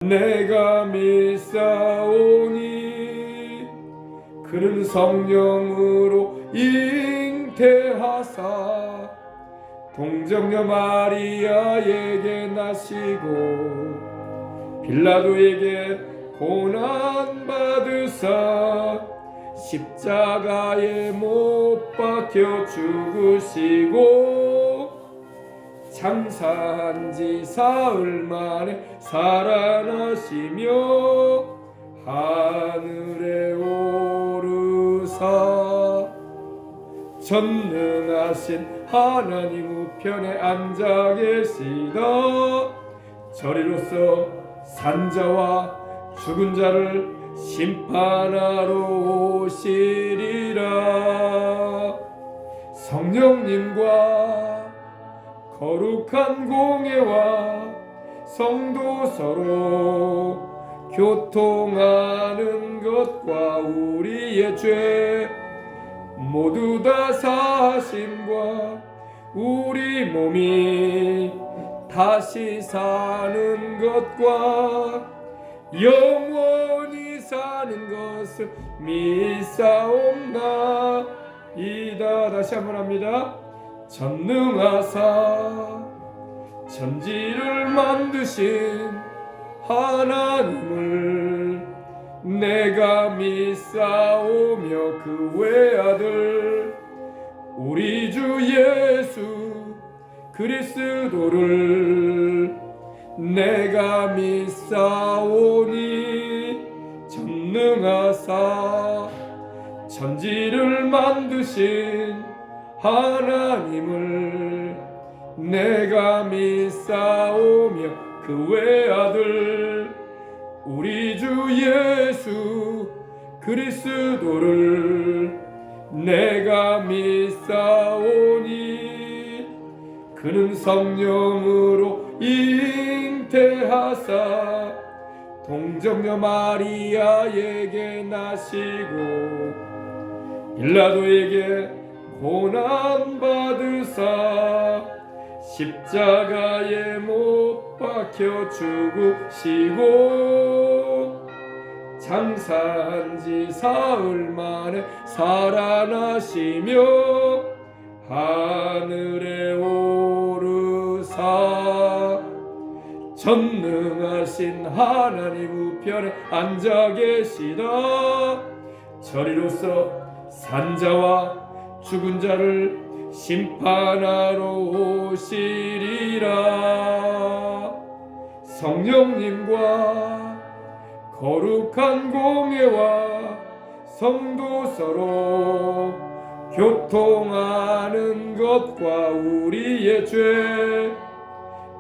내가 믿사오니 그는 성령으로 잉태하사 동정녀 마리아에게 나시고 빌라도에게 고난받으사 십자가에 못 박혀 죽으시고 장사한 지 사흘 만에 살아나시며 하늘에 오르사 전능하신 하나님 우편에 앉아 계시다. 저리로서 산자와 죽은 자를 심판하러 오시리라. 성령님과 거룩한 공예와 성도 서로 교통하는 것과 우리의 죄 모두 다 사하심과 우리 몸이 다시 사는 것과 영원히 사는 것을 믿사옵나이다. 다시 한번 합니다. 전능하사 천지를 만드신 하나님을 내가 믿사오며 그 외아들 우리 주 예수 그리스도를 내가 믿사오니 전능하사 천지를 만드신 하나님을 내가 믿사오며 그 외아들 우리 주 예수 그리스도를 내가 믿사오니 그는 성령으로 잉태하사 동정녀 마리아에게 나시고 빌라도에게 고난받으사 십자가에 못 박혀 죽으시고 장사한 지 사흘 만에 살아나시며 하늘에 오르사 전능하신 하나님 우편에 앉아 계시다. 저리로서 산자와 죽은 자를 심판하러 오시리라. 성령님과 거룩한 공예와 성도 서로 교통하는 것과 우리의 죄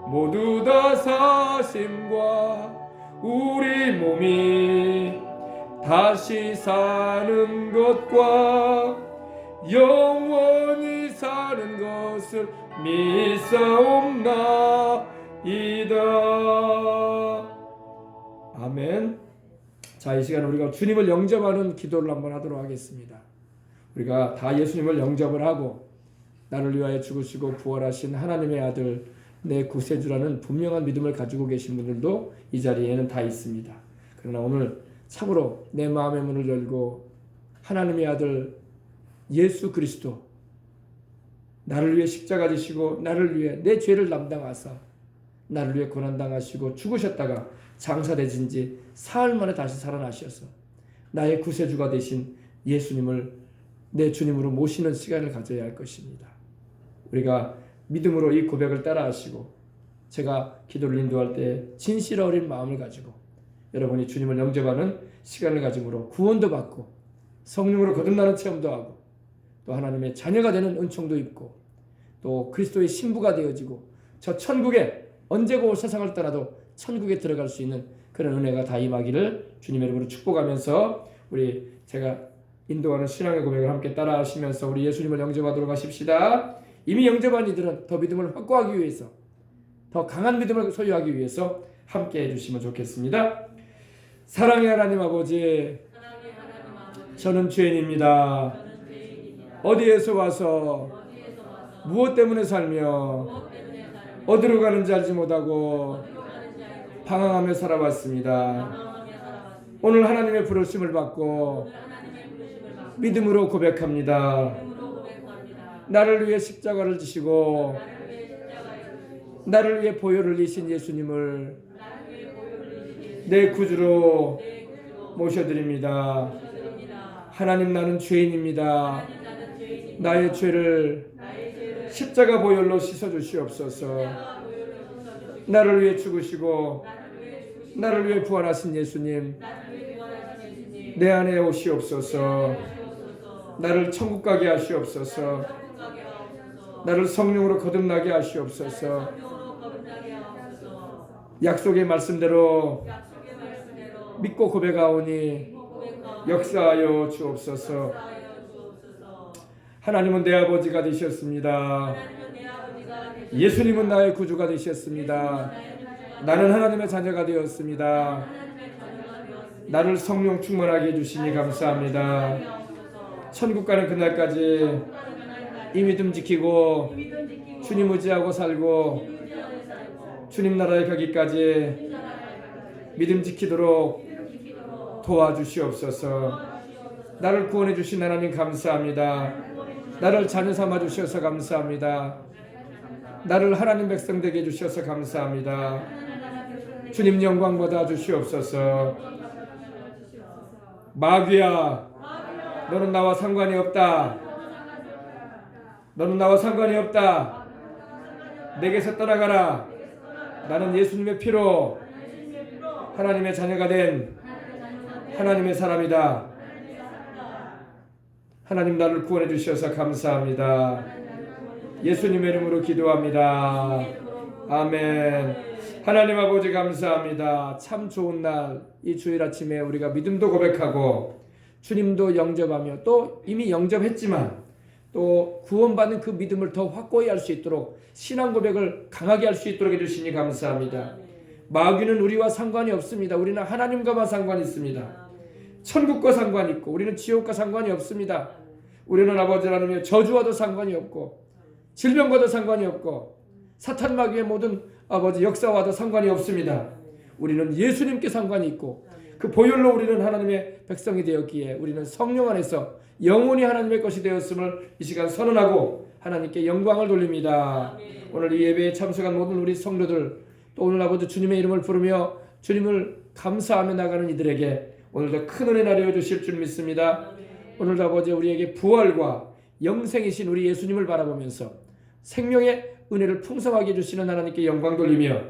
모두 다 사심과 우리 몸이 다시 사는 것과 영원히 사는 것을 믿사옵나이다. 아멘. 자, 이 시간 우리가 주님을 영접하는 기도를 한번 하도록 하겠습니다. 우리가 다 예수님을 영접을 하고 나를 위하여 죽으시고 부활하신 하나님의 아들 내 구세주라는 분명한 믿음을 가지고 계신 분들도 이 자리에는 다 있습니다. 그러나 오늘 참으로 내 마음의 문을 열고 하나님의 아들 예수 그리스도 나를 위해 십자가 지시고 나를 위해 내 죄를 담당하사 나를 위해 고난당하시고 죽으셨다가 장사되신 지 사흘 만에 다시 살아나셔서 나의 구세주가 되신 예수님을 내 주님으로 모시는 시간을 가져야 할 것입니다. 우리가 믿음으로 이 고백을 따라하시고 제가 기도를 인도할 때 진실 어린 마음을 가지고 여러분이 주님을 영접하는 시간을 가짐으로 구원도 받고 성령으로 거듭나는 체험도 하고 또 하나님의 자녀가 되는 은총도 입고 또 그리스도의 신부가 되어지고 저 천국에 언제고 세상을 떠나도 천국에 들어갈 수 있는 그런 은혜가 다 임하기를 주님의 이름으로 축복하면서 우리 제가 인도하는 신앙의 고백을 함께 따라하시면서 우리 예수님을 영접하도록 하십시다. 이미 영접한 이들은 더 믿음을 확고하기 위해서 더 강한 믿음을 소유하기 위해서 함께 해주시면 좋겠습니다. 사랑의 하나님 아버지, 저는 죄인입니다. 어디에서 와서 무엇 때문에 살며 어디로 가는지 알지 못하고 방황하며 살아왔습니다. 오늘 하나님의 부르심을 받고 믿음으로 고백합니다. 나를 위해 십자가를 지시고 나를 위해 보혈을 흘리신 예수님을 내 구주로 모셔드립니다. 하나님, 나는 죄인입니다. 나의 죄를 십자가 보혈로 씻어주시옵소서. 나를 위해 죽으시고 나를 위해 부활하신 예수님, 내 안에 오시옵소서. 나를 천국 가게 하시옵소서. 나를 성령으로 거듭나게 하시옵소서. 약속의 말씀대로 믿고 고백하오니 역사하여 주옵소서. 하나님은 내 아버지가 되셨습니다. 예수님은 나의 구주가 되셨습니다. 나는 하나님의 자녀가 되었습니다. 나를 성령 충만하게 해주시니 감사합니다. 천국 가는 그날까지 이 믿음 지키고 주님 의지하고 살고 주님 나라에 가기까지 믿음 지키도록 도와주시옵소서. 나를 구원해 주신 하나님 감사합니다. 나를 자녀 삼아 주셔서 감사합니다. 나를 하나님 백성 되게 해주셔서 감사합니다. 주님 영광 받아 주시옵소서. 마귀야, 너는 나와 상관이 없다. 너는 나와 상관이 없다. 내게서 떠나가라. 나는 예수님의 피로 하나님의 자녀가 된 하나님의 사람이다. 하나님, 나를 구원해 주셔서 감사합니다. 예수님의 이름으로 기도합니다. 아멘. 하나님 아버지 감사합니다. 참 좋은 날, 이 주일 아침에 우리가 믿음도 고백하고 주님도 영접하며 또 이미 영접했지만 또 구원받는 그 믿음을 더 확고히 할 수 있도록 신앙 고백을 강하게 할 수 있도록 해주시니 감사합니다. 마귀는 우리와 상관이 없습니다. 우리는 하나님과만 상관이 있습니다. 천국과 상관이 있고 우리는 지옥과 상관이 없습니다. 우리는 아버지 하나님의 저주와도 상관이 없고 질병과도 상관이 없고 사탄 마귀의 모든 아버지 역사와도 상관이 없습니다. 우리는 예수님께 상관이 있고 그 보혈로 우리는 하나님의 백성이 되었기에 우리는 성령 안에서 영원히 하나님의 것이 되었음을 이 시간 선언하고 하나님께 영광을 돌립니다. 오늘 이 예배에 참석한 모든 우리 성도들, 또 오늘 아버지 주님의 이름을 부르며 주님을 감사하며 나가는 이들에게 오늘도 큰 은혜 나려 주실 줄 믿습니다. 오늘도 아버지 우리에게 부활과 영생이신 우리 예수님을 바라보면서 생명의 은혜를 풍성하게 해주시는 하나님께 영광 돌리며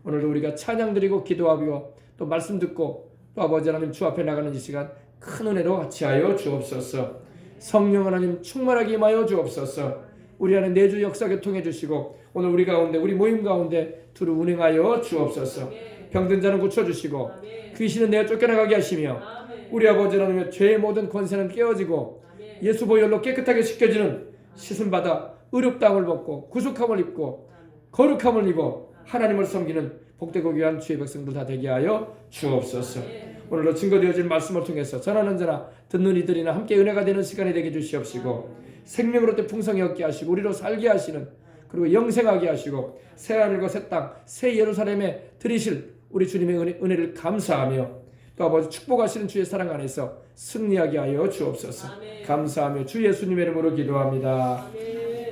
오늘도 우리가 찬양 드리고 기도하고 또 말씀 듣고 또 아버지 하나님 주 앞에 나가는 이 시간 큰 은혜로 같이하여 주옵소서. 성령 하나님 충만하게 임하여 주옵소서. 우리 안에 내주 역사 교통해 주시고 오늘 우리 가운데 우리 모임 가운데 두루 운행하여 주옵소서. 병든 자는 고쳐주시고 귀신은 내어 쫓겨나가게 하시며 우리 아버지 하나님의 죄의 모든 권세는 깨어지고 예수 보혈로 깨끗하게 씻겨지는 씻음받아 의롭다함을 받고 구속함을 입고 거룩함을 입어 하나님을 섬기는 복되고 귀한 주의 백성들 다 되게 하여 주옵소서. 오늘도 증거되어진 말씀을 통해서 전하는 자나 듣는 이들이나 함께 은혜가 되는 시간이 되게 주시옵시고 생명으로 때 풍성히 얻게 하시고 우리로 살게 하시는 그리고 영생하게 하시고 새 하늘과 새 땅 새 예루살렘에 들이실 우리 주님의 은혜를 감사하며 또 아버지 축복하시는 주의 사랑 안에서 승리하게 하여 주옵소서. 감사하며 주 예수님의 이름으로 기도합니다.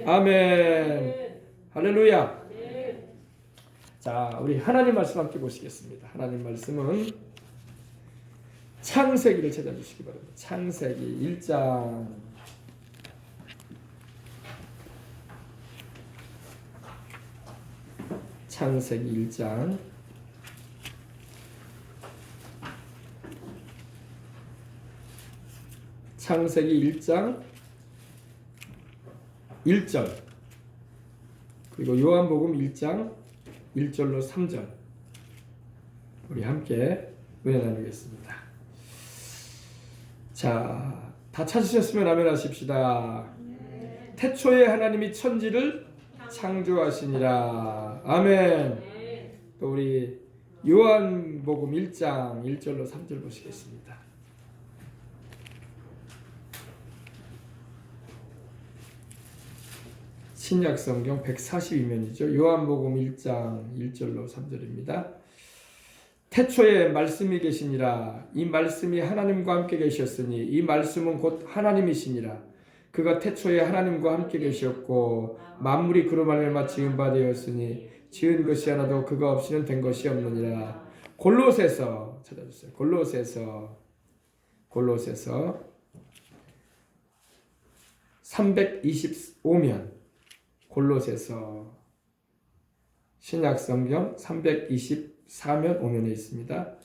아멘. 할렐루야. 자, 우리 하나님 말씀 함께 보시겠습니다. 하나님 말씀은 창세기를 찾아주시기 바랍니다. 창세기 1장 창세기 1장 창세기 1장 1절 그리고 요한복음 1장 1절로 3절 우리 함께 은혜 나누겠습니다. 자, 다 찾으셨으면 아멘 하십시다. 태초에 하나님이 천지를 창조하시니라. 아멘. 또 우리 요한복음 1장 1절로 3절 보시겠습니다. 신약성경 142면이죠. 요한복음 1장 1절로 3절입니다. 태초에 말씀이 계시니라. 이 말씀이 하나님과 함께 계셨으니 이 말씀은 곧 하나님이시니라. 그가 태초에 하나님과 함께 계셨고 만물이 그로 말미암아 지은 바 되었으니 지은 것이 하나도 그가 없이는 된 것이 없느니라. 골로새서 찾아주세요. 골로새서 325면 골로새서 신약성경 324면 오면에 있습니다.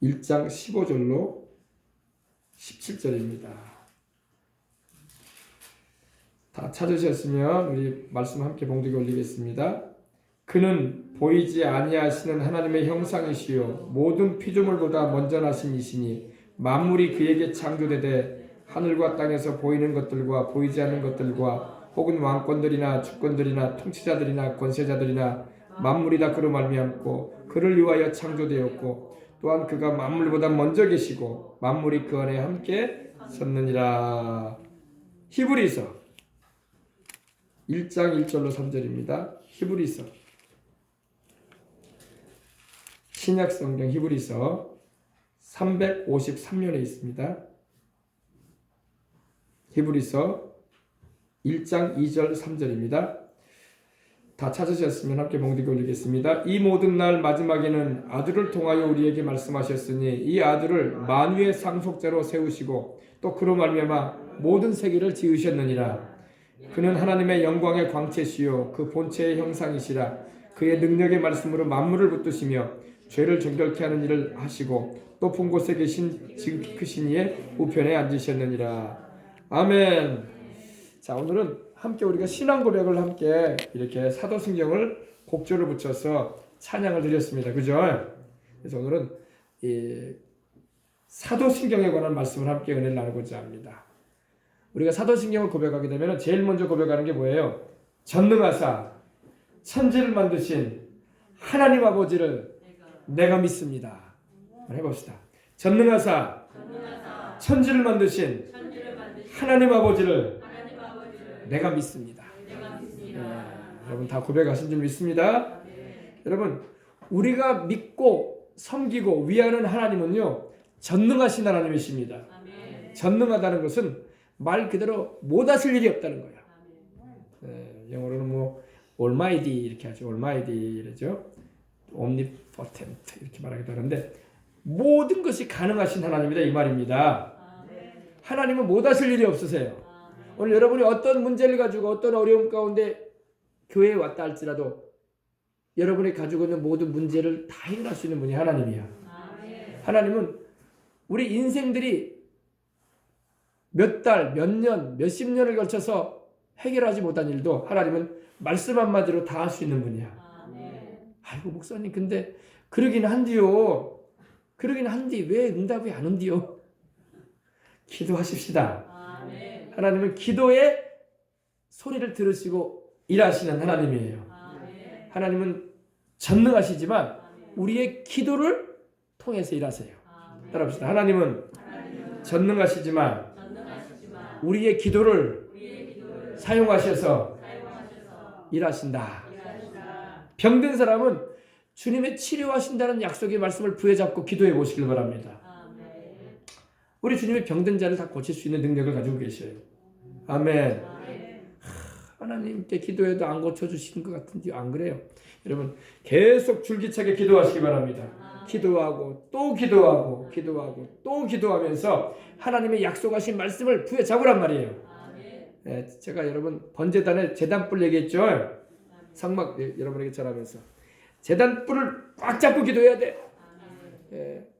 1장 15절로 17절입니다. 다 찾으셨으면 우리 말씀 함께 봉독에 올리겠습니다. 그는 보이지 아니하시는 하나님의 형상이시요 모든 피조물보다 먼저 나신 이시니 만물이 그에게 창조되되 하늘과 땅에서 보이는 것들과 보이지 않는 것들과 혹은 왕권들이나 주권들이나 통치자들이나 권세자들이나 만물이 다 그로 말미암고 그를 위하여 창조되었고 또한 그가 만물보다 먼저 계시고 만물이 그 안에 함께 섰느니라. 히브리서 1장 1절로 3절입니다. 히브리서 신약성경 히브리서 353면에 있습니다. 히브리서 1장 2절 3절입니다. 다 찾으셨으면 함께 봉독에 올리겠습니다. 이 모든 날 마지막에는 아들을 통하여 우리에게 말씀하셨으니 이 아들을 만유의 상속자로 세우시고 또 그로 말미암아 모든 세계를 지으셨느니라. 그는 하나님의 영광의 광채시요 그 본체의 형상이시라. 그의 능력의 말씀으로 만물을 붙드시며 죄를 정결케 하는 일을 하시고 높은 곳에 계신 지극히 크신 이의 우편에 앉으셨느니라. 아멘. 자, 오늘은 함께 우리가 신앙 고백을 함께 이렇게 사도신경을 곡조를 붙여서 찬양을 드렸습니다. 그죠? 그래서 오늘은 이 사도신경에 관한 말씀을 함께 은혜를 나누고자 합니다. 우리가 사도신경을 고백하게 되면 제일 먼저 고백하는 게 뭐예요? 전능하사 천지를 만드신 하나님 아버지를 내가 믿습니다. 한번 해봅시다. 전능하사 천지를 만드신 하나님 아버지를 내가 믿습니다. 여러분 다 고백하신 줄 믿습니다. 여러분 우리가 믿고 섬기고 위하는 하나님은요 전능하신 하나님이십니다. 전능하다는 것은 말 그대로 못하실 일이 없다는 거예요. 영어로는 뭐 almighty 이렇게 하죠. almighty 이러죠. omnipotent 이렇게 말하기도 하는데 모든 것이 가능하신 하나님이다 이 말입니다. 하나님은 못하실 일이 없으세요. 오늘 여러분이 어떤 문제를 가지고 어떤 어려움 가운데 교회에 왔다 할지라도 여러분이 가지고 있는 모든 문제를 다 해결할 수 있는 분이 하나님이야. 하나님은 우리 인생들이 몇 달, 몇 년, 몇십 년을 걸쳐서 해결하지 못한 일도 하나님은 말씀 한마디로 다 할 수 있는 분이야. 아이고 목사님 근데 그러긴 한디요. 그러긴 한디 왜 응답이 안 온디요? 기도하십시다. 하나님은 기도의 소리를 들으시고 일하시는 하나님이에요. 하나님은 전능하시지만 우리의 기도를 통해서 일하세요. 따라합시다. 하나님은 전능하시지만 우리의 기도를 사용하셔서 일하신다. 병든 사람은 주님의 치료하신다는 약속의 말씀을 부여잡고 기도해 보시길 바랍니다. 우리 주님이 병든 자를 다 고칠 수 있는 능력을 가지고 계셔요. 아멘. 하나님께 기도해도 안 고쳐주시는 것 같은데 안 그래요? 여러분 계속 줄기차게 기도하시기 바랍니다. 기도하고 또 기도하고 기도하고 또 기도하면서 하나님의 약속하신 말씀을 부여잡으란 말이에요. 네, 제가 여러분 번제단에 제단뿔 얘기했죠. 상막 여러분에게 전하면서 제단뿔을 꽉 잡고 기도해야 돼.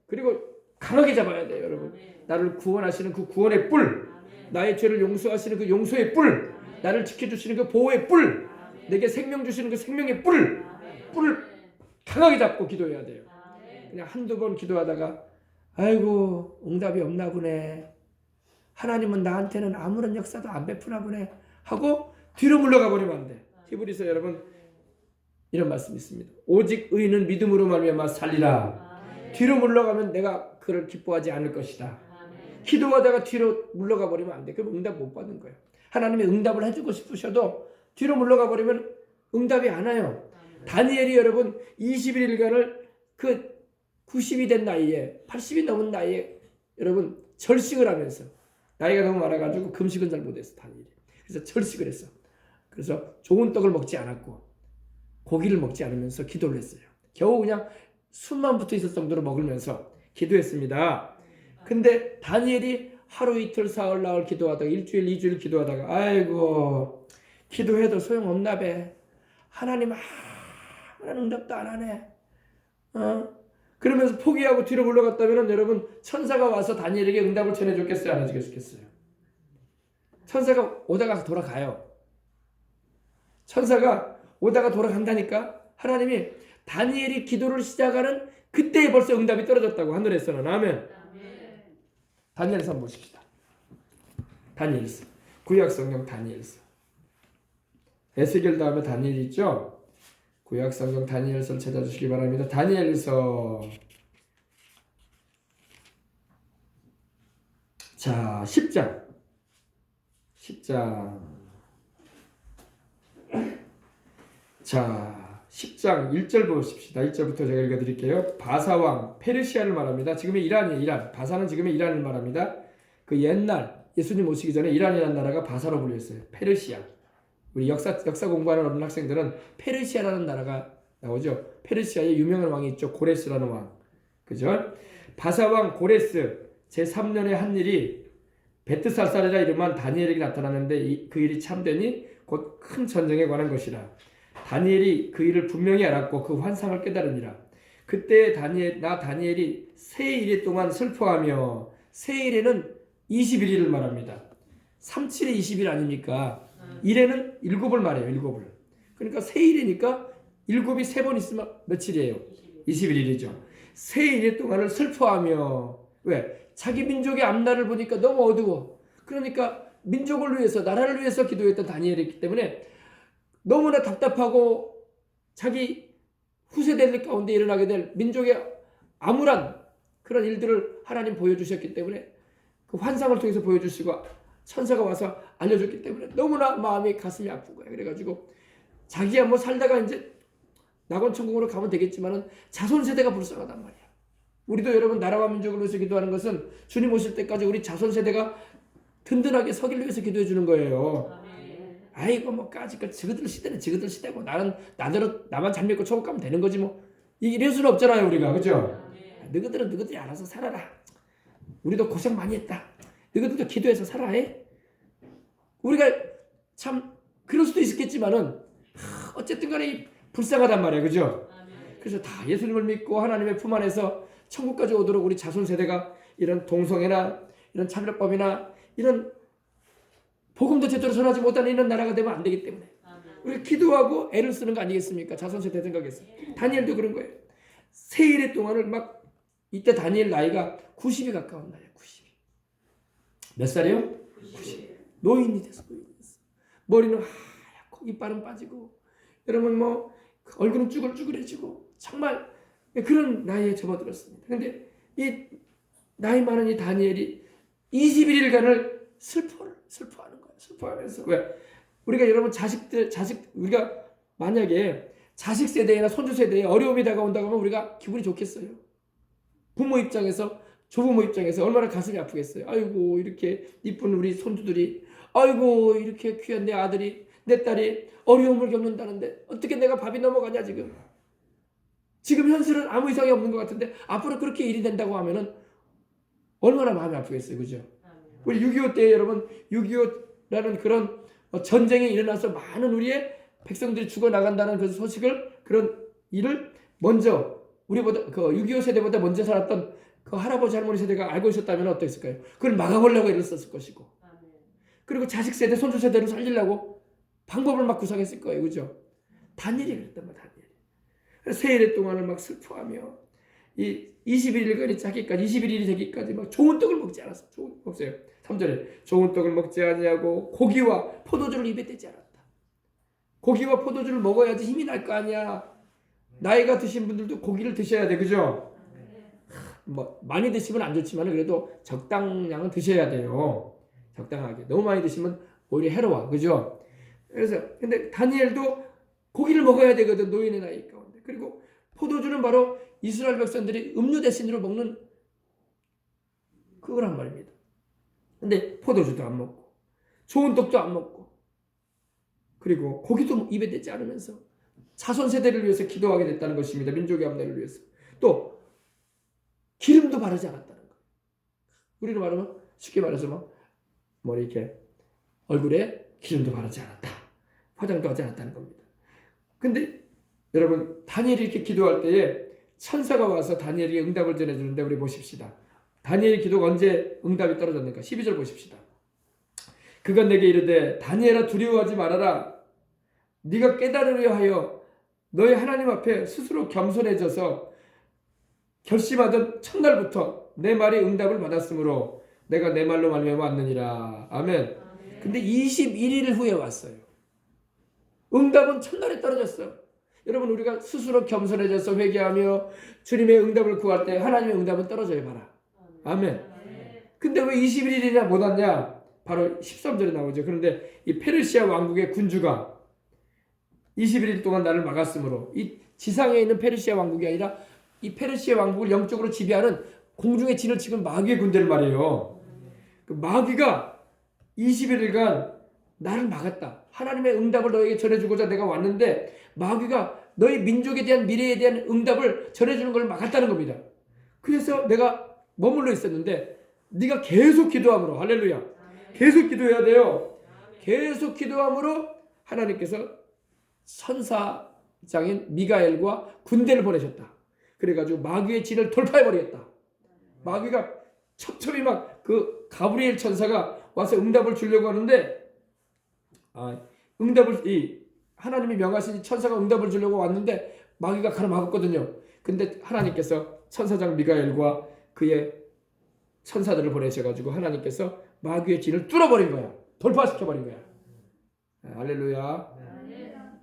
그리고 강하게 잡아야 돼요. 여러분 나를 구원하시는 그 구원의 뿔, 나의 죄를 용서하시는 그 용서의 뿔, 나를 지켜주시는 그 보호의 뿔, 내게 생명 주시는 그 생명의 뿔을 강하게 잡고 기도해야 돼요. 그냥 한두 번 기도하다가 아이고 응답이 없나 보네, 하나님은 나한테는 아무런 역사도 안 베푸나 보네 하고 뒤로 물러가 버리면 안 돼. 히브리서 여러분 이런 말씀이 있습니다. 오직 의인은 믿음으로 말미암아 살리라. 뒤로 물러가면 내가 그를 기뻐하지 않을 것이다. 기도하다가 뒤로 물러가 버리면 안 돼. 그럼 응답 못 받는 거예요. 하나님이 응답을 해주고 싶으셔도 뒤로 물러가 버리면 응답이 안 와요. 다니엘이 여러분 21일간을 그 90이 된 나이에 80이 넘은 나이에 여러분 절식을 하면서 나이가 너무 많아가지고 금식은 잘 못했어 다니엘이. 그래서 절식을 했어. 그래서 좋은 떡을 먹지 않았고 고기를 먹지 않으면서 기도를 했어요. 겨우 그냥 숨만 붙어 있을 정도로 먹으면서 기도했습니다. 근데 다니엘이 하루 이틀 사흘 나흘 기도하다가 일주일 2주일 기도하다가 아이고 기도해도 소용없나 배. 하나님 아무런 응답도 안 하네. 그러면서 포기하고 뒤로 물러갔다면 여러분 천사가 와서 다니엘에게 응답을 전해줬겠어요? 안 해주겠어요? 천사가 오다가 돌아가요. 천사가 오다가 돌아간다니까. 하나님이 다니엘이 기도를 시작하는 그때에 벌써 응답이 떨어졌다고 하늘에서는. 아멘. 다니엘서 한번 보십시다. 다니엘서. 구약성경 다니엘서. 에스겔 다음에 다니엘 있죠? 구약성경 다니엘서를 찾아주시기 바랍니다. 다니엘서. 자, 10장. 자, 10장 1절 보십시다. 1절부터 제가 읽어드릴게요. 바사왕, 페르시아를 말합니다. 지금의 이란이에요. 이란. 바사는 지금의 이란을 말합니다. 그 옛날 예수님 오시기 전에 이란이라는 나라가 바사로 불렸어요. 페르시아. 우리 역사 공부하는 어린 학생들은 페르시아라는 나라가 나오죠. 페르시아에 유명한 왕이 있죠. 고레스라는 왕. 그죠? 바사왕 고레스 제3년에 한 일이 베트살살이라 이름한 다니엘에게 나타나는데 그 일이 참되니 곧 큰 전쟁에 관한 것이라. 다니엘이 그 일을 분명히 알았고 그 환상을 깨달으니라. 그때 다니엘이 세 일에 동안 슬퍼하며, 세 일에는 21일을 말합니다. 37에 20일 아닙니까? 1에는 7을 말해요. 7을. 그러니까 세 일이니까 7이 3번 있으면 며칠이에요? 21일이죠. 세 일 동안을 슬퍼하며. 왜? 자기 민족의 앞날을 보니까 너무 어두워. 그러니까 민족을 위해서, 나라를 위해서 기도했던 다니엘이기 때문에 너무나 답답하고 자기 후세대들 가운데 일어나게 될 민족의 암울한 그런 일들을 하나님 보여주셨기 때문에 그 환상을 통해서 보여주시고 천사가 와서 알려줬기 때문에 너무나 마음이 가슴이 아픈 거예요. 그래가지고 자기야 뭐 살다가 이제 낙원천국으로 가면 되겠지만은 자손세대가 불쌍하단 말이야. 우리도 여러분 나라와 민족을 위해서 기도하는 것은 주님 오실 때까지 우리 자손세대가 든든하게 서길 위해서 기도해 주는 거예요. 아이고 뭐 까짓것 지그들 시대는 지그들 시대고 나는 나대로 나만 잘 믿고 천국 가면 되는 거지 뭐 이럴 수는 없잖아요 우리가. 그죠? 너희들은 너희들이 알아서 살아라. 우리도 고생 많이 했다. 너희들도 기도해서 살아해. 우리가 참 그럴 수도 있겠지만은 어쨌든 간에 불쌍하단 말이에요. 그죠? 그래서 다 예수님을 믿고 하나님의 품 안에서 천국까지 오도록 우리 자손세대가 이런 동성애나 이런 차별법이나 이런 복음도 제대로 전하지 못하는 이런 나라가 되면 안 되기 때문에 우리가 기도하고 애를 쓰는 거 아니겠습니까? 자손세대 생각해서. 다니엘도 그런 거예요. 세 일의 동안을 막 이때 다니엘 나이가 90이 가까운 나이에요. 90이. 몇 살이요? 90. 노인이 됐어. 머리는 하얗고 이빨은 빠지고 여러분 뭐 얼굴은 쭈글쭈글해지고 정말 그런 나이에 접어들었습니다. 그런데 이 나이 많은 이 다니엘이 21일간을 슬퍼하는 거예요. 슬퍼하면서. 왜? 우리가 여러분 우리가 만약에 자식 세대나 손주 세대에 어려움이 다가온다고 하면 우리가 기분이 좋겠어요? 부모 입장에서, 조부모 입장에서 얼마나 가슴이 아프겠어요? 아이고 이렇게 이쁜 우리 손주들이, 아이고 이렇게 귀한 내 아들이, 내 딸이 어려움을 겪는다는데 어떻게 내가 밥이 넘어가냐 지금. 지금 현실은 아무 이상이 없는 것 같은데 앞으로 그렇게 일이 된다고 하면은 얼마나 마음이 아프겠어요. 그죠? 우리 6.25 때 여러분 6.25라는 그런 전쟁이 일어나서 많은 우리의 백성들이 죽어나간다는 그 소식을, 그런 일을 먼저 우리보다 그 6.25 세대보다 먼저 살았던 그 할아버지 할머니 세대가 알고 있었다면 어땠을까요? 그걸 막아보려고 애를 썼을 것이고, 그리고 자식 세대 손주 세대를 살리려고 방법을 막 구상했을 거예요. 그죠? 다니엘이 그랬단 말이야. 다니엘. 세 일의 동안을 막 슬퍼하며 이 21일간이 자기까지 21일이 되기까지 막 좋은 떡을 먹지 않았어. 좋은 먹어요. 3절에 좋은 떡을 먹지 아니하고 고기와 포도주를 입에 대지 않았다. 고기와 포도주를 먹어야지 힘이 날 거 아니야. 나이가 드신 분들도 고기를 드셔야 돼. 그죠? 뭐 많이 드시면 안 좋지만 그래도 적당량은 드셔야 돼요. 적당하게. 너무 많이 드시면 오히려 해로워. 그죠? 그래서 근데 다니엘도 고기를 먹어야 되거든, 노인의 나이 가운데. 그리고 포도주는 바로 이스라엘 백성들이 음료 대신으로 먹는 그거란 말입니다. 근데 포도주도 안 먹고 좋은 떡도 안 먹고 그리고 고기도 입에 대지 않으면서 자손 세대를 위해서 기도하게 됐다는 것입니다. 민족의 합례를 위해서. 또 기름도 바르지 않았다는 거예요. 우리로 말하면 쉽게 말해서 뭐 이렇게 얼굴에 기름도 바르지 않았다, 화장도 하지 않았다는 겁니다. 근데 여러분, 다니엘이 이렇게 기도할 때에 천사가 와서 다니엘에게 응답을 전해주는데 우리 보십시다. 다니엘의 기도가 언제 응답이 떨어졌는가? 12절 보십시다. 그가 내게 이르되 다니엘아 두려워하지 말아라. 네가 깨달으려 하여 너희 하나님 앞에 스스로 겸손해져서 결심하던 첫날부터 내 말의 응답을 받았으므로 내가 내 말로 말미암아 왔느니라. 아멘. 근데 21일 후에 왔어요. 응답은 첫날에 떨어졌어요. 여러분, 우리가 스스로 겸손해져서 회개하며 주님의 응답을 구할 때 하나님의 응답은 떨어져요. 봐라. 아멘. 근데 왜 21일이나 못 왔냐? 바로 13절에 나오죠. 그런데 이 페르시아 왕국의 군주가 21일 동안 나를 막았으므로, 이 지상에 있는 페르시아 왕국이 아니라 이 페르시아 왕국을 영적으로 지배하는 공중에 진을 치는 마귀의 군대를 말해요. 그 마귀가 21일간 나를 막았다. 하나님의 응답을 너에게 전해주고자 내가 왔는데 마귀가 너희 민족에 대한 미래에 대한 응답을 전해주는 걸 막았다는 겁니다. 그래서 내가 머물러 있었는데 네가 계속 기도함으로, 할렐루야, 계속 기도해야 돼요. 계속 기도함으로 하나님께서 천사장인 미가엘과 군대를 보내셨다. 그래가지고 마귀의 진을 돌파해버리겠다. 마귀가 첩첩이 막 그 가브리엘 천사가 와서 응답을 주려고 하는데, 하나님이 명하신 천사가 응답을 주려고 왔는데 마귀가 가로막았거든요. 근데 하나님께서 천사장 미가엘과 그의 천사들을 보내셔가지고 하나님께서 마귀의 진을 뚫어버린 거야. 돌파시켜버린 거야. 할렐루야.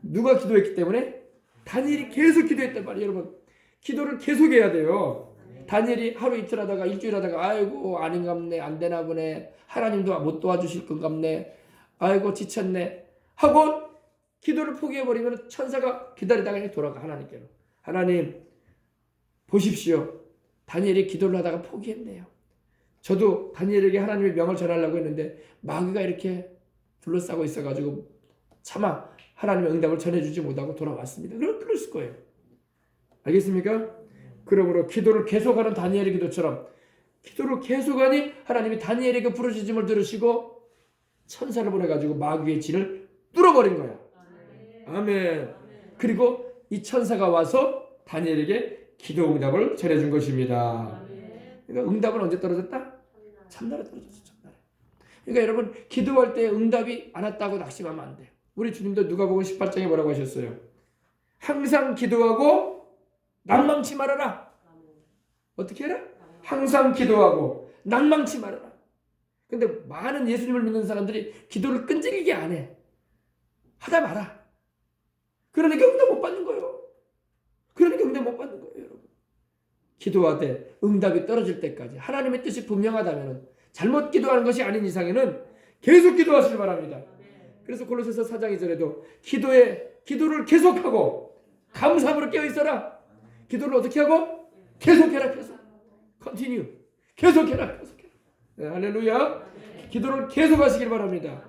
누가 기도했기 때문에? 다니엘이 계속 기도했단 말이에요. 여러분, 기도를 계속해야 돼요. 다니엘이 하루 이틀 하다가 일주일 하다가 아이고 아닌갑네, 안 되나 보네, 하나님도 못 도와주실 건갑네, 아이고 지쳤네 하고 기도를 포기해버리면 천사가 기다리다가 돌아가 하나님께로. 하나님 보십시오, 다니엘이 기도를 하다가 포기했네요. 저도 다니엘에게 하나님의 명을 전하려고 했는데 마귀가 이렇게 둘러싸고 있어가지고 차마 하나님의 응답을 전해주지 못하고 돌아왔습니다. 그랬을 거예요. 알겠습니까? 그러므로 기도를 계속하는 다니엘의 기도처럼 기도를 계속하니 하나님이 다니엘에게 부르짖음을 들으시고 천사를 보내가지고 마귀의 진을 뚫어버린 거야. 아멘. 그리고 이 천사가 와서 다니엘에게 기도 응답을 전해준 것입니다. 그러니까 응답은 언제 떨어졌다? 참날에 떨어졌어. 참날에. 그러니까 여러분, 기도할 때 응답이 안 왔다고 낙심하면 안 돼요. 우리 주님도 누가복음 18장에 뭐라고 하셨어요? 항상 기도하고 낭망치 말아라. 어떻게 해라? 항상 기도하고 낭망치 말아라. 근데 많은 예수님을 믿는 사람들이 기도를 끈질기게 안 해. 하다 마라. 그러니까 응답 못 받는 거예요. 여러분. 기도하되 응답이 떨어질 때까지 하나님의 뜻이 분명하다면, 잘못 기도하는 것이 아닌 이상에는 계속 기도하시기 바랍니다. 그래서 골로새서 4장 2절에도 기도를 계속하고 감사함으로 깨어있어라. 기도를 어떻게 하고? 계속해라. 컨티뉴. 계속해라. 네, 할렐루야. 기도를 계속하시길 바랍니다.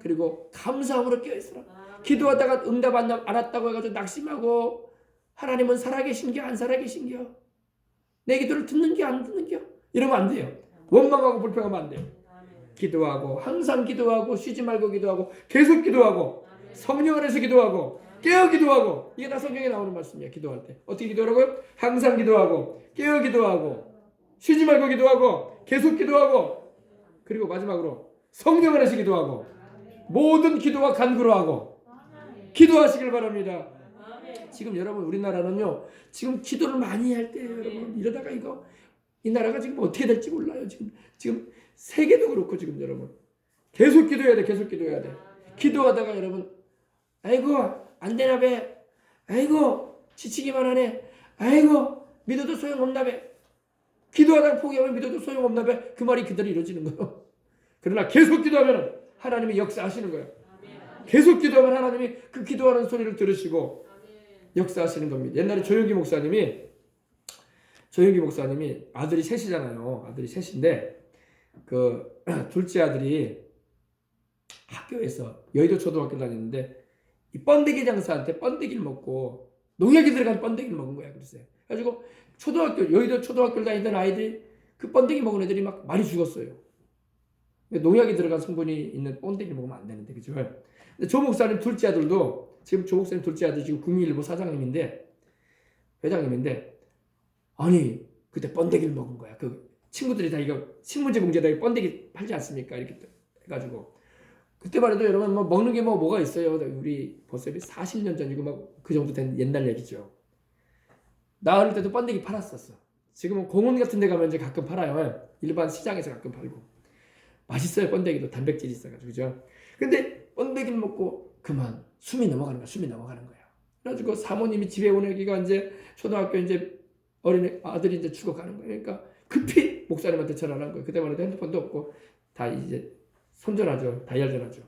그리고 감사함으로 깨어있어라. 기도하다가 응답 안 왔다고 해가지고 낙심하고 하나님은 살아계신겨 안 살아계신겨, 내 기도를 듣는겨 안 듣는겨 이러면 안 돼요. 원망하고 불평하면 안 돼요. 기도하고, 항상 기도하고, 쉬지 말고 기도하고, 계속 기도하고, 성령 안에서 기도하고, 깨어 기도하고. 이게 다 성경에 나오는 말씀이야. 기도할 때 어떻게 기도하라고요? 항상 기도하고, 깨어 기도하고, 쉬지 말고 기도하고, 계속 기도하고, 그리고 마지막으로 성령 안에서 기도하고, 모든 기도와 간구로 하고 기도하시길 바랍니다. 지금 여러분, 우리나라는요 지금 기도를 많이 할 때예요. 여러분, 이러다가 이 나라가 지금 어떻게 될지 몰라요. 지금 세계도 그렇고 지금 여러분 계속 기도해야 돼. 계속 기도해야 돼. 기도하다가 여러분, 아이고 안 되나 배, 아이고 지치기만 하네, 아이고 믿어도 소용없나 배. 기도하다가 포기하면 믿어도 소용없나 배. 그 말이 그대로 이루어지는 거예요. 그러나 계속 기도하면 하나님이 역사하시는 거예요. 계속 기도하면 하나님이 그 기도하는 소리를 들으시고 역사하시는 겁니다. 옛날에 조용기 목사님이 아들이 셋이잖아요. 아들이 셋인데 그 둘째 아들이 학교에서 여의도 초등학교 다니는데 이 번데기 장사한테 번데기를 먹고 농약이 들어간 번데기를 먹은 거야. 글쎄. 그래가지고 여의도 초등학교 다니던 아이들이 그 번데기 먹은 애들이 막 많이 죽었어요. 농약이 들어간 성분이 있는 번데기 먹으면 안 되는데, 그죠? 근데 조 목사님 둘째 아들도 지금 조 목사님 둘째 아들 지금 국민일보 회장님인데 아니 그때 번데기를 먹은 거야. 그 친구들이 다 이거 신문지 봉지에다 번데기 팔지 않습니까? 이렇게 해가지고 그때만 해도 여러분 뭐 먹는 게 뭐가 있어요. 우리 벌써 40년 전이고 막 그 정도 된 옛날 얘기죠. 나 어릴 때도 번데기 팔았었어. 지금은 공원 같은 데 가면 이제 가끔 팔아요. 일반 시장에서 가끔 팔고. 맛있어요. 번데기도 단백질이 있어가지고. 그죠? 근데 번데기를 먹고 그만 숨이 넘어가는 거야. 그래가지고 사모님이 집에 오내기가 이제 초등학교 이제 어린 아들이 이제 죽어가는 거예요. 그러니까 급히 목사님한테 전화를 한 거예요. 그때만 해도 핸드폰도 없고 다 이제 손전화죠. 다이얼 전화죠.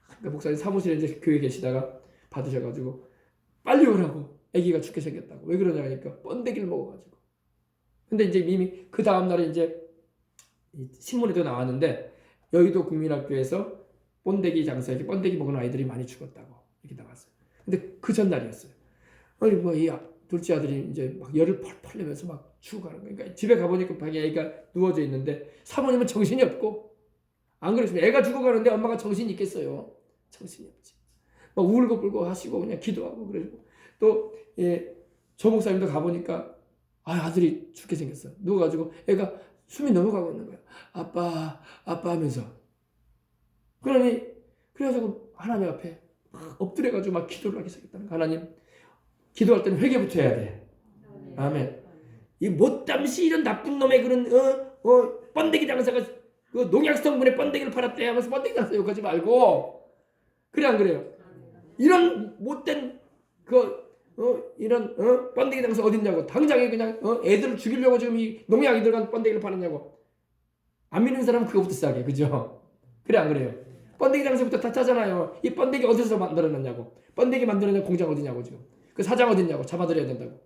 그러니까 목사님 사무실에 이제 교회 계시다가 받으셔가지고 빨리 오라고. 아기가 죽게 생겼다고. 왜 그러냐니까 번데기를 먹어가지고. 근데 이제 이미 그 다음 날에 이제 신문에도 나왔는데 여의도 국민학교에서 번데기 장사에게 번데기 먹은 아이들이 많이 죽었다고 이렇게 나왔어요. 근데 그 전날이었어요. 아니 뭐 이 둘째 아들이 이제 막 열을 펄펄 내면서 막 죽어가는 거예요. 그러니까 집에 가보니까 방에 애가 누워져 있는데 사모님은 정신이 없고 안 그랬으면 애가 죽어가는데 엄마가 정신이 있겠어요. 정신이 없지. 막 울고 불고 하시고 그냥 기도하고 그러고 또 조 목사님도 가보니까 아들이 죽게 생겼어. 누워가지고 애가 숨이 넘어가고 있는 거야. 아빠 하면서. 그래가지고 하나님 앞에 막 엎드려가지고 막 기도를 하기 시작했다는 거야. 하나님, 기도할 때는 회개부터 해야 돼. 아멘. 이 못담시 이런 나쁜 놈의 그런 번데기 장사가 그 농약 성분의 번데기를 팔았대 하면서 번데기 장사 욕하지 말고 그래 안 그래요? 이런 못된 이런 번데기 장사 어딨냐고. 당장에 그냥 애들을 죽이려고 지금 이 농약이 들어간 번데기를 파느냐고. 안 믿는 사람은 그거부터 시작해. 그죠? 그래 안 그래요? 번데기 장사부터 다 짜잖아요. 이 번데기 어디서 만들어놨냐고. 번데기 만들어낸 공장 어디냐고 지금. 그 사장 어딨냐고. 잡아들여야 된다고.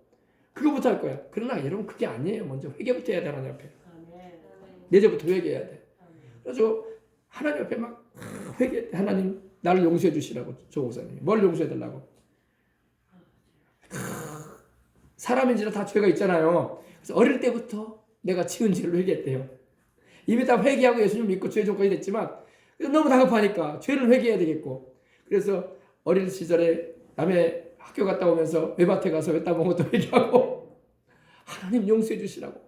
그거부터 할 거야. 그러나 여러분 그게 아니에요. 먼저 회개부터 해야 돼. 하나님 앞에. 내재부터 회개해야 돼. 그래서 하나님 앞에 막 회개. 하나님 나를 용서해 주시라고. 조 목사님이. 뭘 용서해 달라고. 사람인지라 다 죄가 있잖아요. 그래서 어릴 때부터 내가 지은 죄를 회개했대요. 이미 다 회개하고 예수님 믿고 죄 조건이 됐지만 너무 다급하니까 죄를 회개해야 되겠고. 그래서 어린 시절에 남의 학교 갔다 오면서 외밭에 가서 외딴 것도 회개하고 하나님 용서해 주시라고.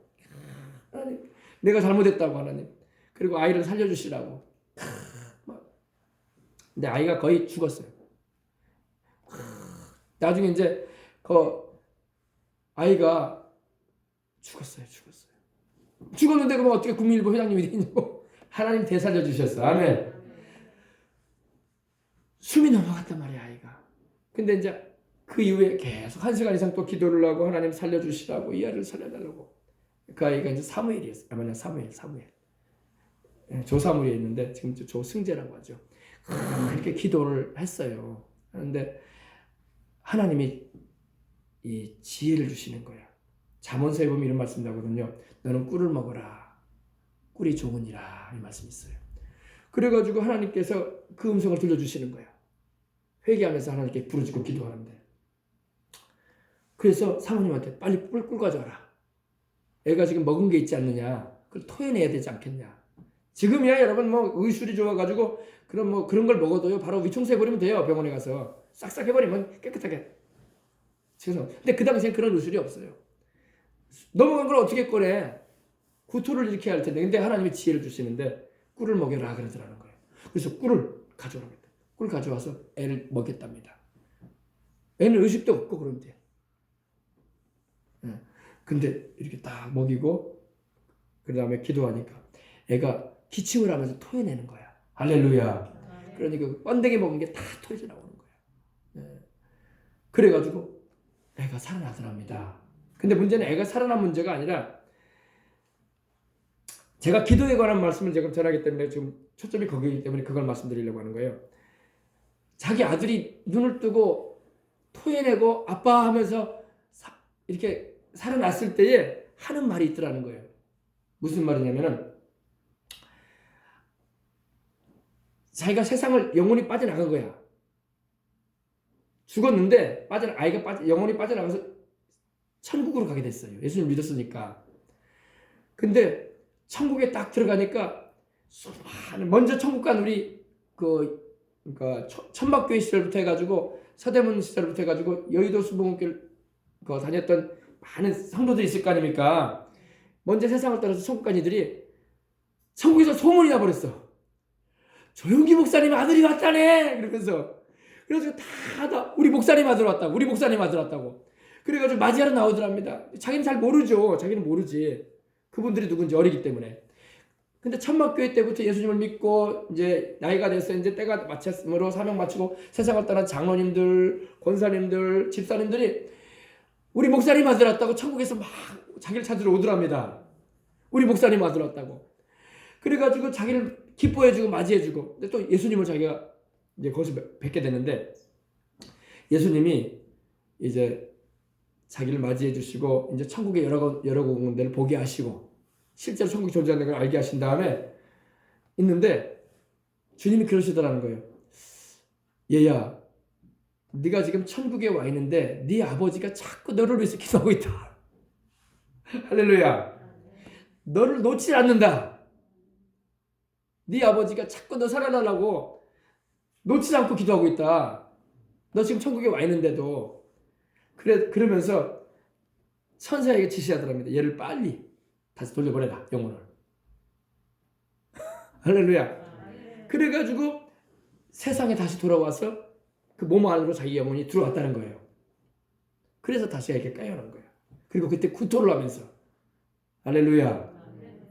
하나님 내가 잘못했다고 하나님. 그리고 아이를 살려주시라고. 근데 아이가 거의 죽었어요. 나중에 이제 아이가 죽었어요. 죽었는데 그럼 어떻게 국민일보 회장님이 되냐고. 하나님 되살려 주셨어. 아멘. 숨이 넘어갔단 말이야 아이가. 근데 이제 그 이후에 계속 1시간 이상 또 기도를 하고 하나님 살려주시라고 이 아이를 살려달라고. 그 아이가 이제 사무엘이었어요. 사무엘. 조사무엘에 있는데 지금 조승재라고 하죠. 그렇게 기도를 했어요. 그런데 하나님이 이 지혜를 주시는 거야. 잠언서에 보면 이런 말씀 나거든요. 너는 꿀을 먹어라. 꿀이 좋으니라. 이 말씀이 있어요. 그래가지고 하나님께서 그 음성을 들려주시는 거야. 회개하면서 하나님께 부르짖고 기도하는데. 그래서 사모님한테 빨리 꿀 가져와라. 애가 지금 먹은 게 있지 않느냐. 그걸 토해내야 되지 않겠냐. 지금이야 여러분 의술이 좋아가지고 그런 걸 먹어도요. 바로 위청소해버리면 돼요. 병원에 가서. 싹싹 해버리면 깨끗하게. 근데 그 당시엔 그런 의술이 없어요. 넘어간 걸 어떻게 꺼내? 구토를 일으켜야 할 텐데. 근데 하나님이 지혜를 주시는데 꿀을 먹여라 그러더라는 거예요. 그래서 꿀을 가져오랍니다. 꿀 가져와서 애를 먹였답니다. 애는 의식도 없고 그런데. 근데 이렇게 딱 먹이고 그 다음에 기도하니까 애가 기침을 하면서 토해내는 거야. 할렐루야. 그러니까 번데기 먹은 게 다 토해져 나오는 거야. 그래가지고 애가 살아나더랍니다. 근데 문제는 애가 살아난 문제가 아니라 제가 기도에 관한 말씀을 제가 전하기 때문에 지금 초점이 거기이기 때문에 그걸 말씀드리려고 하는 거예요. 자기 아들이 눈을 뜨고 토해내고 아빠 하면서 이렇게 살아났을 때에 하는 말이 있더라는 거예요. 무슨 말이냐면은 자기가 세상을 영혼이 빠져나간 거야. 죽었는데 영혼이 빠져나가서 천국으로 가게 됐어요. 예수님 믿었으니까. 근데 천국에 딱 들어가니까 먼저 천국 간 우리 그러니까 천막교회 시절부터 해가지고 서대문 시절부터 해가지고 여의도 수봉교회 다녔던 많은 성도들이 있을 거 아닙니까? 먼저 세상을 떠나서 천국 간 이들이 천국에서 소문이 나버렸어. 조용기 목사님 아들이 왔다네. 그러면서 그래서 다 우리 목사님 아들 왔다고. 우리 목사님 아들 왔다고. 그래가지고 맞이하러 나오더랍니다. 자기는 잘 모르죠. 자기는 모르지. 그분들이 누군지 어리기 때문에. 근데 천막교회 때부터 예수님을 믿고 이제 나이가 돼서 이제 때가 마쳤으므로 사명 마치고 세상을 떠난 장로님들, 권사님들, 집사님들이 우리 목사님 아들 왔다고 천국에서 막 자기를 찾으러 오더랍니다. 우리 목사님 아들 왔다고. 그래가지고 자기를 기뻐해주고 맞이해주고. 근데 또 예수님을 자기가 이제 거기서 뵙게 되는데 예수님이 이제 자기를 맞이해주시고 이제 천국의 여러 군데를 보게 하시고 실제로 천국이 존재하는 걸 알게 하신 다음에 있는데 주님이 그러시더라는 거예요. 얘야, 네가 지금 천국에 와 있는데 네 아버지가 자꾸 너를 위해서 기도하고 있다. 할렐루야. 너를 놓지 않는다. 네 아버지가 자꾸 너 살아나려고 놓치지 않고 기도하고 있다. 너 지금 천국에 와 있는데도. 그러면서 천사에게 지시하더랍니다. 얘를 빨리 다시 돌려보내라, 영혼을. 할렐루야. 그래가지고 세상에 다시 돌아와서 그 몸 안으로 자기 영혼이 들어왔다는 거예요. 그래서 다시 이렇게 깨어난 거예요. 그리고 그때 구토를 하면서. 할렐루야.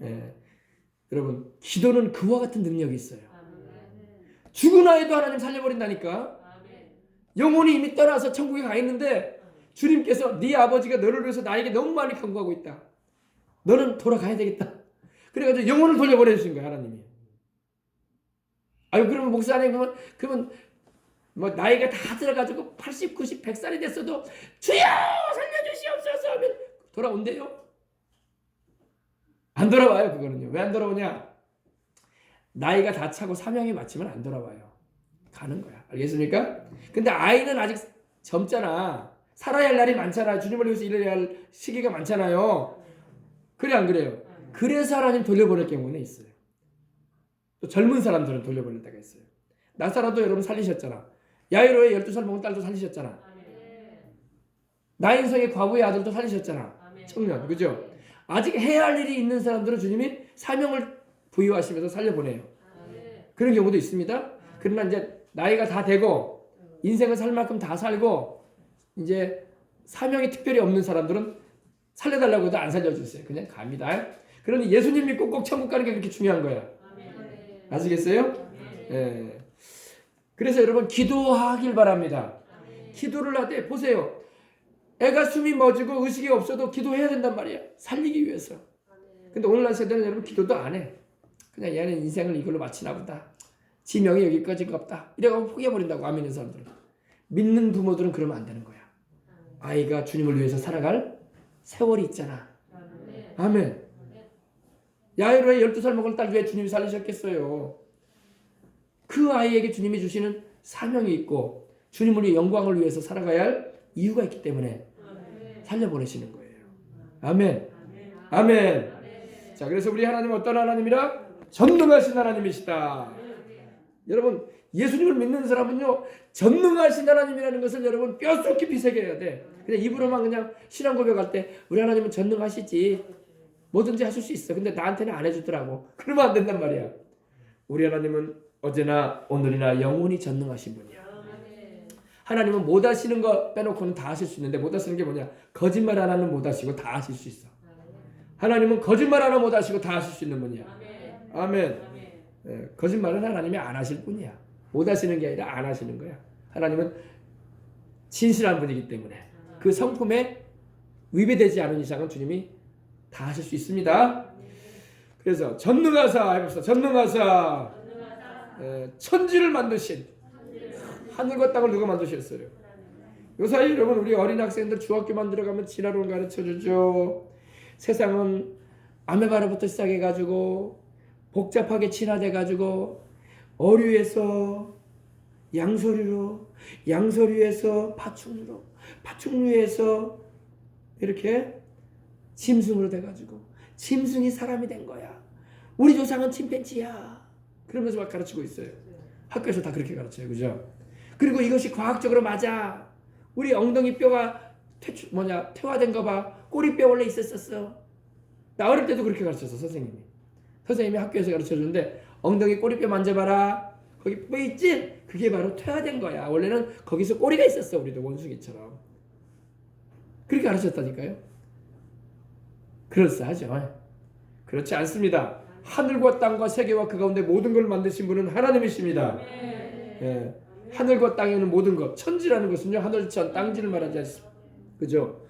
예. 여러분, 기도는 그와 같은 능력이 있어요. 죽은 아이도 하나님 살려버린다니까. 영혼이 이미 떠나서 천국에 가 있는데 주님께서 네 아버지가 너를 위해서 나에게 너무 많이 경고하고 있다. 너는 돌아가야 되겠다. 그래가지고 영혼을 돌려보내주신 거야, 하나님이. 아유, 그러면 목사님, 그러면 뭐 나이가 다 들어가지고 80, 90, 100살이 됐어도 주여 살려주시옵소서 하면 돌아온대요? 안 돌아와요, 그거는요. 왜 안 돌아오냐? 나이가 다 차고 사명이 마치면 안 돌아와요. 가는 거야. 알겠습니까? 근데 아이는 아직 젊잖아. 살아야 할 날이 많잖아. 주님을 위해서 일해야 할 시기가 많잖아요. 그래, 안 그래요? 그래서 하나님 돌려보낼 경우는 있어요. 또 젊은 사람들은 돌려보낼 때가 있어요. 나사로도 여러분 살리셨잖아. 야이로의 12살 먹은 딸도 살리셨잖아. 나인성의 과부의 아들도 살리셨잖아. 청년, 그죠? 아직 해야 할 일이 있는 사람들은 주님이 사명을 부여하시면서 살려보내요. 그런 경우도 있습니다. 그러나 이제 나이가 다 되고 인생을 살 만큼 다 살고 이제 사명이 특별히 없는 사람들은 살려달라고 해도 안 살려주세요. 그냥 갑니다. 그러니 예수님 믿고 꼭 천국 가는 게 그렇게 중요한 거야. 아시겠어요? 예. 그래서 여러분 기도하길 바랍니다. 기도를 할 때 보세요. 애가 숨이 멎고 의식이 없어도 기도해야 된단 말이야. 살리기 위해서. 근데 오늘날 세대는 여러분 기도도 안 해. 그냥 얘는 인생을 이걸로 마치나 보다. 지명이 여기까지가 없다. 이래가지고 포기해버린다고. 아멘인 사람들은. 믿는 부모들은 그러면 안 되는 거야. 아이가 주님을 위해서 살아갈 세월이 있잖아. 아멘. 야이로의 12살 먹은 딸 왜 주님이 살리셨겠어요? 그 아이에게 주님이 주시는 사명이 있고 주님을 위해 영광을 위해서 살아가야 할 이유가 있기 때문에 살려보내시는 거예요. 아멘. 아멘. 자, 그래서 우리 하나님은 어떤 하나님이라? 전능하신 하나님이시다. 여러분, 예수님을 믿는 사람은요, 전능하신 하나님이라는 것을 여러분 뼛속 깊이 새겨야 돼. 그냥 입으로만 그냥 신앙 고백할 때 우리 하나님은 전능하시지. 뭐든지 하실 수 있어. 근데 나한테는 안 해주더라고. 그러면 안 된단 말이야. 우리 하나님은 어제나 오늘이나 영원히 전능하신 분이야. 하나님은 못 하시는 거 빼놓고는 다 하실 수 있는데 못 하시는 게 뭐냐? 거짓말 하나는 못 하시고 다 하실 수 있어. 하나님은 거짓말 하나 못 하시고 다 하실 수 있는 분이야. 아멘. 예, 거짓말은 하나님이 안 하실 분이야. 못 하시는 게 아니라 안 하시는 거야. 하나님은 진실한 분이기 때문에 그 성품에 위배되지 않은 이상은 주님이 다 하실 수 있습니다. 그래서 전능하사 해봅시다. 전능하사. 천지를 만드신 하늘과 땅을 누가 만드셨어요? 요사이 여러분 우리 어린 학생들 중학교만 들어가면 진화론을 가르쳐주죠. 세상은 아메바로부터 시작해가지고 복잡하게 진화돼가지고 어류에서 양서류로, 양서류에서 파충류로, 파충류에서 이렇게 짐승으로 돼가지고 짐승이 사람이 된 거야. 우리 조상은 침팬지야. 그러면서 막 가르치고 있어요. 학교에서 다 그렇게 가르쳐요. 그죠? 그리고 이것이 과학적으로 맞아. 우리 엉덩이 뼈가 퇴화된 거 봐. 꼬리뼈 원래 있었어. 나 어릴 때도 그렇게 가르쳤어. 선생님이 학교에서 가르쳐주는데 엉덩이 꼬리뼈 만져봐라. 거기 뼈 있지? 그게 바로 퇴화된 거야. 원래는 거기서 꼬리가 있었어. 우리도 원숭이처럼. 그렇게 가르쳤다니까요. 그럴싸하죠. 그렇지 않습니다. 하늘과 땅과 세계와 그 가운데 모든 걸 만드신 분은 하나님이십니다. 예. 하늘과 땅에 있는 모든 것, 천지라는 것은요, 하늘천, 땅지를 말하지 않습니다. 그죠?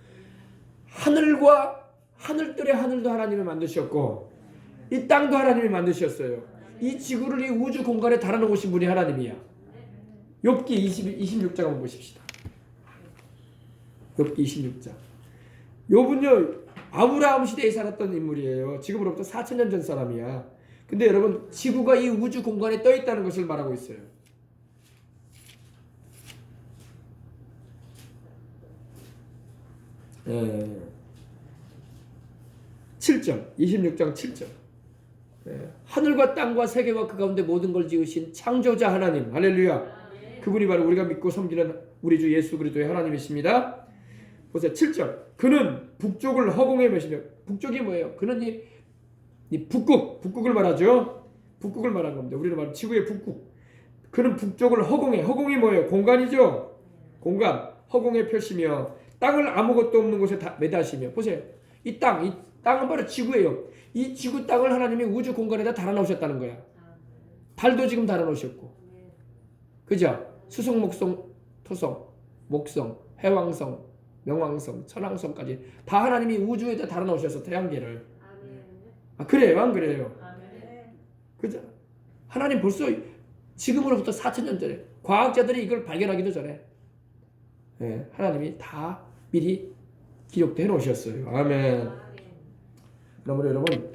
하늘과 하늘들의 하늘도 하나님이 만드셨고, 이 땅도 하나님이 만드셨어요. 이 지구를 이 우주 공간에 달아놓으신 분이 하나님이야. 욥기 26장 한번 보십시다. 욥기 26장. 욥은요, 아브라함 시대에 살았던 인물이에요. 지금으로부터 4,000년 전 사람이야. 근데 여러분, 지구가 이 우주 공간에 떠 있다는 것을 말하고 있어요. 예. 7절, 26장 7절. 예. 하늘과 땅과 세계와 그 가운데 모든 걸 지으신 창조자 하나님, 할렐루야. 그분이 바로 우리가 믿고 섬기는 우리 주 예수 그리스도의 하나님이십니다. 보세요. 7절. 그는 북쪽을 허공에 메시며, 북쪽이 뭐예요? 그는 이 북극을 말하죠. 북극을 말한 겁니다. 우리는 말하는 지구의 북극. 그는 북쪽을 허공이 뭐예요? 공간이죠. 공간, 허공에 펴시며 땅을 아무것도 없는 곳에 매다시며. 보세요. 이 땅은 바로 지구예요. 이 지구 땅을 하나님이 우주 공간에다 달아놓으셨다는 거야. 달도 지금 달아놓으셨고, 그죠? 수성, 목성, 토성, 목성, 해왕성, 명왕성, 천왕성까지 다 하나님이 우주에다 달아놓으셔서 태양계를. 그래요? 안 그래요? 그죠? 하나님 벌써 지금으로부터 4,000년 전에, 과학자들이 이걸 발견하기도 전에, 예, 하나님이 다 미리 기록돼 놓으셨어요. 아멘. 그러므로 여러분,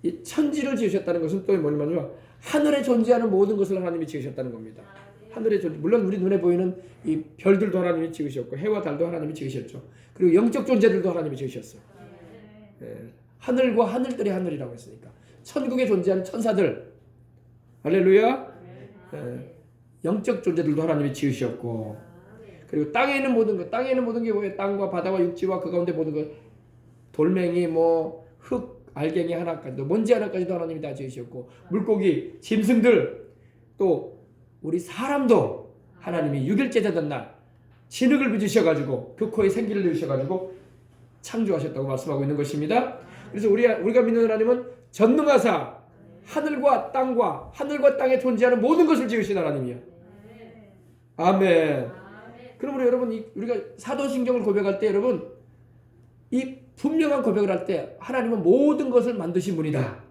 이 천지를 지으셨다는 것은 또 뭐냐면요, 하늘에 존재하는 모든 것을 하나님이 지으셨다는 겁니다. 하늘에 물론 우리 눈에 보이는 이 별들도 하나님이 지으셨고, 해와 달도 하나님이 지으셨죠. 그리고 영적 존재들도 하나님이 지으셨어요. 예, 하늘과 하늘들의 하늘이라고 했으니까 천국에 존재하는 천사들, 할렐루야. 예, 영적 존재들도 하나님이 지으셨고, 그리고 땅에 있는 모든 게 뭐예요? 땅과 바다와 육지와 그 가운데 모든 것, 돌멩이, 흙, 알갱이 하나까지도, 먼지 하나까지도 하나님이 다 지으셨고, 물고기, 짐승들, 또 우리 사람도 하나님이 6일째 되던 날 진흙을 빚으셔가지고 그 코에 생기를 넣으셔가지고 창조하셨다고 말씀하고 있는 것입니다. 그래서 우리가 믿는 하나님은 전능하사 하늘과 땅에 존재하는 모든 것을 지으신 하나님이야. 아멘. 그러므로 여러분, 우리가 사도신경을 고백할 때, 여러분, 이 분명한 고백을 할 때 하나님은 모든 것을 만드신 분이다.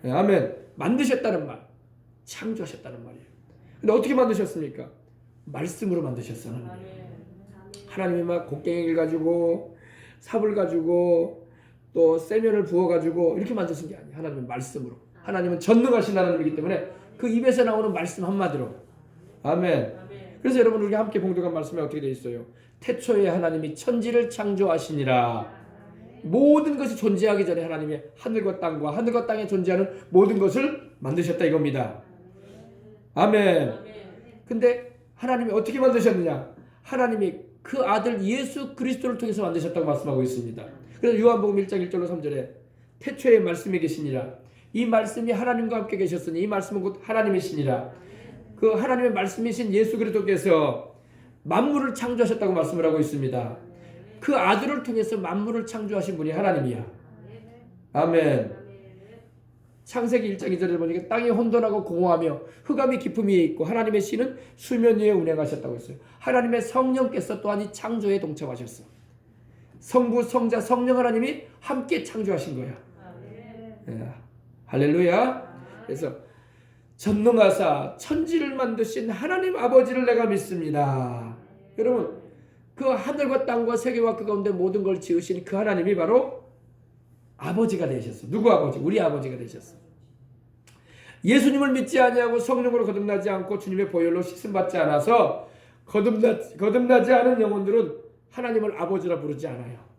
네, 아멘. 만드셨다는 말, 창조하셨다는 말이에요. 근데 어떻게 만드셨습니까? 말씀으로 만드셨어요. 하나님이 막 곡괭이를 가지고 삽을 가지고 또 세면을 부어 가지고 이렇게 만드신 게 아니에요. 하나님은 말씀으로. 하나님은 전능하신 하나님이기 때문에 그 입에서 나오는 말씀 한마디로. 아멘. 그래서 여러분, 우리가 함께 봉독한 말씀에 어떻게 되어 있어요? 태초에 하나님이 천지를 창조하시니라. 모든 것이 존재하기 전에 하나님이 하늘과 땅에 존재하는 모든 것을 만드셨다 이겁니다. 아멘. 근데 하나님이 어떻게 만드셨느냐? 하나님이 그 아들 예수 그리스도를 통해서 만드셨다고 말씀하고 있습니다. 그래서 요한복음 1장 1절로 3절에 태초에 말씀이 계시니라. 이 말씀이 하나님과 함께 계셨으니 이 말씀은 곧 하나님이시니라. 그 하나님의 말씀이신 예수 그리스도께서 만물을 창조하셨다고 말씀을 하고 있습니다. 그 아들을 통해서 만물을 창조하신 분이 하나님이야. 아멘. 창세기 1장 2절에 보니까 땅이 혼돈하고 공허하며 흑암이 깊음 위에 있고 하나님의 신은 수면 위에 운행하셨다고 했어요. 하나님의 성령께서 또한 이 창조에 동참하셨어. 성부, 성자, 성령 하나님이 함께 창조하신 거야. 예. 할렐루야. 그래서 전능하사 천지를 만드신 하나님 아버지를 내가 믿습니다. 여러분, 그 하늘과 땅과 세계와 그 가운데 모든 걸 지으신 그 하나님이 바로 아버지가 되셨어. 누구 아버지? 우리 아버지가 되셨어. 예수님을 믿지 아니하고 성령으로 거듭나지 않고 주님의 보혈로 씻음받지 않아서 거듭나지 않은 영혼들은 하나님을 아버지라 부르지 않아요.